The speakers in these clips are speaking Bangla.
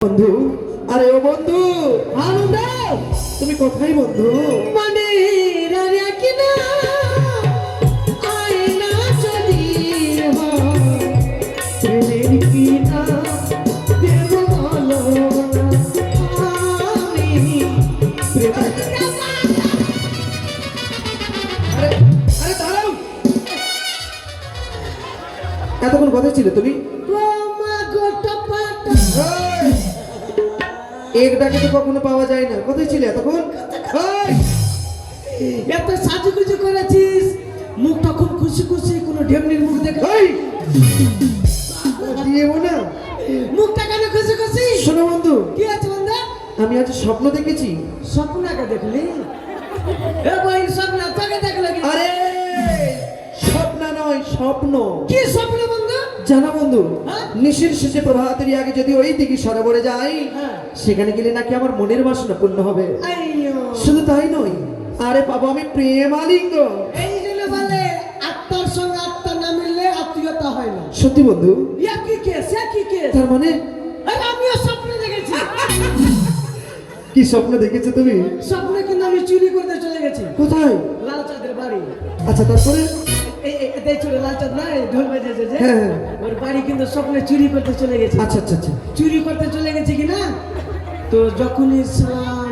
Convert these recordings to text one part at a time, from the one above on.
বন্ধু, আরে ও বন্ধু, আনন্দ, তুমি কোথায় বন্ধু? মানে রারে কিনা আয়না যদি প্রেমের কিনা দেব বলো আমি আরে আরে দাঁড়াও, এতক্ষণ কোথায় ছিলে তুমি? এক ডাকে তো কখনো পাওয়া যায় না, কোথায় ছিলে এতক্ষণ? এত সাজুগুজু করেছিস, মুখটা খুব খুশি খুশি, কোনো ঢেমনির মুখ দেখে দিয়েও না মুখটা কেন খুশি খুশি? শোনো বন্ধু, কি আছে বন্ধু? আমি আজ স্বপ্ন দেখেছি। স্বপ্নকে দেখলি? এ ভাই স্বপ্ন তোকে দেখলে কি? আরে স্বপ্ন নয়, স্বপ্ন। কি স্বপ্ন বন্ধু? জানা বন্ধু, হ্যাঁ? নিশির শেষে প্রভাতের আগে যদি ওই দিকে সরোবরে যাই, হ্যাঁ। সেখানে গেলে নাকি আমার মনের বাসনা পূর্ণ হবে। আইয়ো, শুধু তাই নয়, আরে বাবা আমি প্রেম আলিঙ্গ। এই জন্য বলে আত্মার সঙ্গে আত্মা না মিললে আত্মীয়তা হয় না। সত্যি বন্ধু? ইয়া কি কেস, ইয়া কি কেস? তার মানে আরে আমিও স্বপ্ন দেখেছি। কি স্বপ্ন দেখেছো তুমি? স্বপ্নে কিন্তু আমি চুরি করতে চলে গেছি। কোথায়? লাল চাঁদের বাড়ি। আচ্ছা তারপরে? এই চলে লাল চাঁদ নাই, ঢোল বাজেছে যে, হ্যাঁ, হ্যাঁ। ওর বাড়ি কিন্তু স্বপ্নে চুরি করতে চলে গেছি। আচ্ছা আচ্ছা আচ্ছা চুরি করতে চলে গেছি কিনা, তো যখনই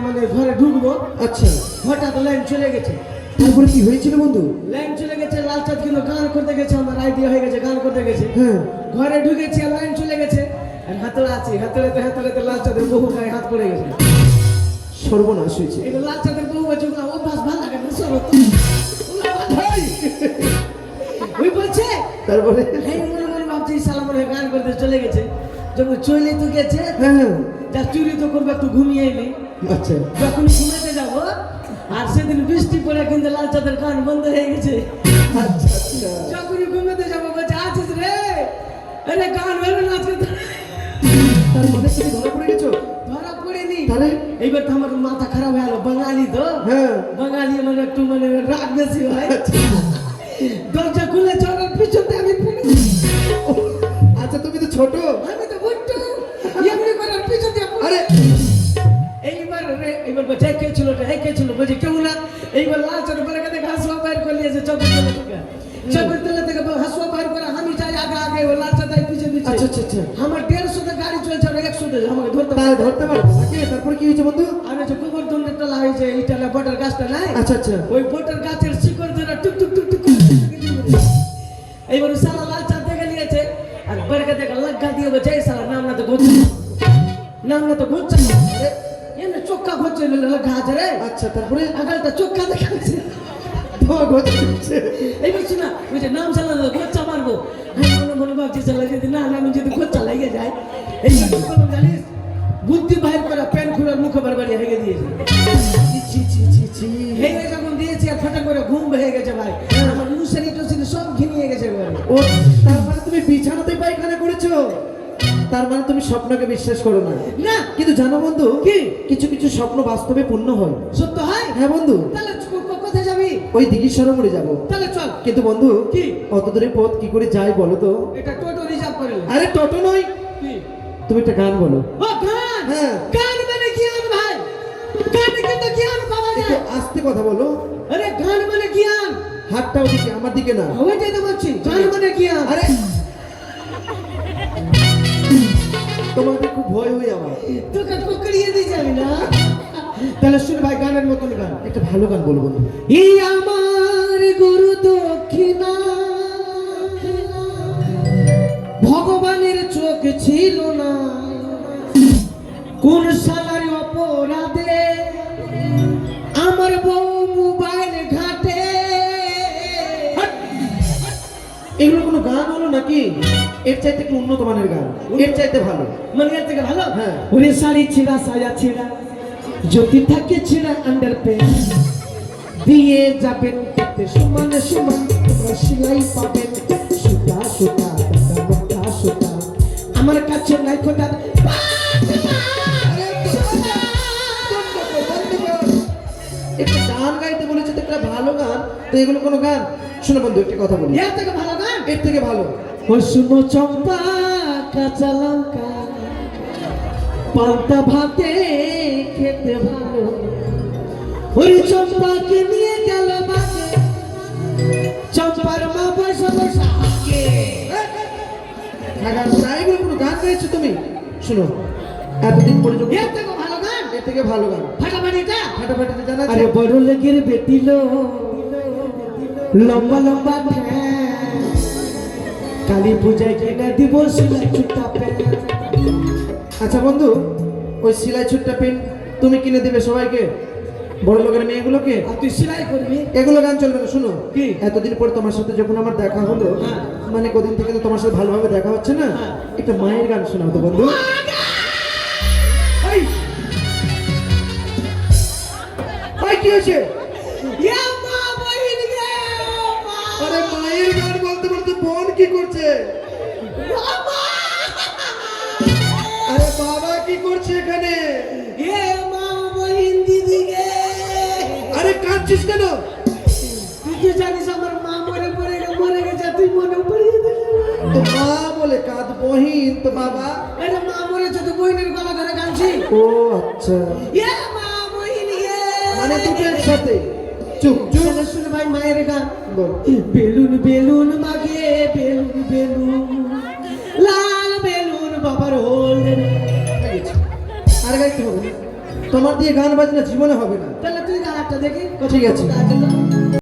মানে ঘরে ঢুকবো, আচ্ছা, হঠাৎ লাইন চলে গেছে। তারপরে কি হয়েছিল বন্ধু? লাইন চলে গেছে, লাল চাঁদ কিন্তু গান করতে গেছে, আমার আইডিয়া হয়ে গেছে, গান করতে গেছে। হ্যাঁ। ঘরে ঢুকেছি আর লাইন চলে গেছে, আর হাতড়া আছে, হাতড়াতে হাতড়াতে লাল চাঁদের বহু গায়ে হাত পড়ে গেছে। সর্বনাশ হয়েছে। এটা লাল চাঁদের বহু আছে, অভ্যাস ভালো লাগে না, সরো তো। ওই বলছে, তারপরে? এই মনে মনে ভাবছি সালাম মনে হয় গান করতে চলে গেছে। যখন চলে তো গেছে, হ্যাঁ হ্যাঁ। যা চুরি তো করবে, একটু ঘুমিয়ে এলি। আচ্ছা যখন ঘুমাতে যাব, আর সেদিন বৃষ্টি পড়ে কিন্তু লাল চাঁদের গান বন্ধ হয়ে গেছে। আচ্ছা আচ্ছা। যখনই ঘুমাতে যাবো বলছে, আছিস রে? আরে গান হলো না আজকে। তার মানে তুমি ধরা পড়ে গেছো? ধরা পড়েনি। তাহলে? এইবার তো আমার মাথা খারাপ হয়ে গেল, বাঙালি তো। হ্যাঁ। বাঙালি মানে একটু মানে রাগ বেশি হয়। দরজা খুলে চলার পিছনে আমি পড়ে। আচ্ছা তুমি তো ছোট। আমি তো বুঝতো এমনি করার পিছনে পড়ে। আরে এইবার বলছে, কে ছিল রে? কে ছিল? বলছে কেউ না। এইবার লাল চাঁদ বলে কাছে হাসুয়া বাইর করে নিয়েছে চোখের তলা থেকে। চোখের তলা থেকে হাসুয়া বাইর করে, আমি যাই আগে আগে, ওই লাল চাঁদ পিছিয়ে দিচ্ছে। আচ্ছা আচ্ছা আচ্ছা। আমার 150 গাড়ি চলছে আর 100 আমাকে ধরতে তাহলে ধরতে পারবো নাকি? তারপরে কি হয়েছে বন্ধু? আমি যে গোবর্ধনের তলা হয়েছে, এইটা বটার গাছটা নাই? আচ্ছা আচ্ছা। ওই বটার গাছের শিকড় ধরে টুক টুক টুক টুক করে এইবার সালা লাল চাঁদ দেখে নিয়েছে, আর বেরকে দেখে লাগা দিয়ে বলছে, এই সালা নাম না তো ঘুরছে, নাম না তো ঘুরছে। আরে এমনি চোখা ঘুরছে লাগা আছে রে। আচ্ছা তারপরে? আগালটা চোখা দেখাচ্ছে। এই বলছি না, ওই যে নাম সালা ঘুরছা মারবো। আমি মনে মনে ভাবছি সালা যদি না আমি যদি ঘুরছা লেগে যায়, এই কি করলাম জানিস? বুদ্ধি বাইর করা প্যান্ট খুলার মুখে বারবারই হেগে দিয়েছে। ছি ছি ছি ছি। হেগে যখন দিয়েছি আর ফাটা করে ঘুম হয়ে গেছে ভাই, আমার মুসারি টুসারি সব ঘিমিয়ে গেছে ভাই। ও তার মানে তুমি বিছানাতে পায়খানা করেছো? তার মানে তুমি স্বপ্নকে বিশ্বাস করো না? না। কিন্তু জানো বন্ধু, কি? কিছু কিছু স্বপ্ন বাস্তবে পূর্ণ হয়। সত্য হয়? হ্যাঁ বন্ধু। তাহলে কোথায় যাবি? ওই দিঘির সরোবরে যাবো। তাহলে চল। কিন্তু বন্ধু, কি? অত দূরের পথ কি করে যাই বলো তো? এটা টোটো রিজার্ভ করে নে। আরে টোটো নয়, কি? তুমি একটা গান বলো। ও গান? হ্যাঁ। গান মানে জ্ঞান ভাই। গানে কিন্তু জ্ঞান পাওয়া একটু যায়। আস্তে কথা বলো। আরে গান মানে জ্ঞান। হাতটা ওদিকে, আমার দিকে না। ওইটাই তো বলছি, গান মানে জ্ঞান। আরে তোমাকে খুব ভয় হয়ে আমার। তোকে পকড়িয়ে দিয়ে যাবি না? তাহলে শুন ভাই, গানের মতন গান। একটা ভালো গান বলো বন্ধু। এই আমার গুরু দক্ষিণা, ভগবানের চোখ ছিল না, কোন সালার অপরাধে আমার বউ মোবাইল ঘাটে। এগুলো কোনো গান হলো নাকি? এর চাইতে একটু উন্নত মানের গান, এর চাইতে ভালো। মানে এর থেকে ভালো? হ্যাঁ। ওরে শাড়ি ছিঁড়া, সায়া ছিঁড়া, যদি থাকে ছিঁড়া আন্ডার প্যান্ট, দিয়ে যাবেন তাতে সমান সমান তোমরা সেলাই পাবেন। সুতা সুতা মোটা সুতা, আমার কাছে নাই খোদা। একটা গান গাইতে বলেছে তো, একটা ভালো গান, তো এগুলো কোনো গান? শোনো বন্ধু, একটা কথা বলি, এর থেকে ভালো গান? এর থেকে ভালো। ও শুনো চম্পা কাঁচা লঙ্কা, পান্তা ভাতে খেতে ভালো ওই চম্পাকে নিয়ে গেল বাগে চম্পার মা বসে বসে হাঁকে। এগুলো কোনো গান গাইছো তুমি? শোনো, এতদিন পরে যখন এর থেকে ভালো গান, এর থেকে ভালো গান ফাটাফাটিটা ফাটাফাটিতে জানা আছে? আরে বড় লেগের বেটিল লম্বা লম্বা ঠ্যাং কালী পূজায় কিনে দিব সিলাই চুটা প্যান্ট। আচ্ছা বন্ধু, ওই সেলাই ছুটটা পেন তুমি কিনে দিবে সবাইকে, বড় লোকের মেয়েগুলোকে? আর তুই সেলাই করবি? এগুলো গান চলবে না। শুনো, কি? এতদিন পরে তোমার সাথে যখন আমার দেখা হলো, হ্যাঁ। মানে কদিন থেকে তো তোমার সাথে ভালোভাবে দেখা হচ্ছে না, হ্যাঁ। একটা মায়ের গান শোনাও তো বন্ধু। এই, এই, কি হয়েছে? ইয়া মা বহিন গে মা আরে মায়ের গান বলতে বলতে বোন কি করছে? বাবা আরে বাবা কি করছে এখানে? এ মা বহিন দিদি গে আরে কাঁদছিস কেন? তুই কি জানিস আমার মা মরে গেছে তুই মনে পড়িয়ে দিলি তো মা বলে কাঁদ, বহিন তো বাবা। আরে মা মরেছে তো বহিনের গলা ধরে কাঁদছি। ও আচ্ছা, ইয়া মা বহিন গে মানে দুটো একসাথে। চুপ চুপ, শুনে শুনে ভাই মায়ের গান বল। বেলুন বেলুন মাগে বেলুন বেলুন লাল বেলুন বাবার হোল আর গাইতে হবে না, তোমার দিয়ে গান বাজনা জীবনে হবে না। তাহলে তুই গানটা দেখি ঠিক আছে।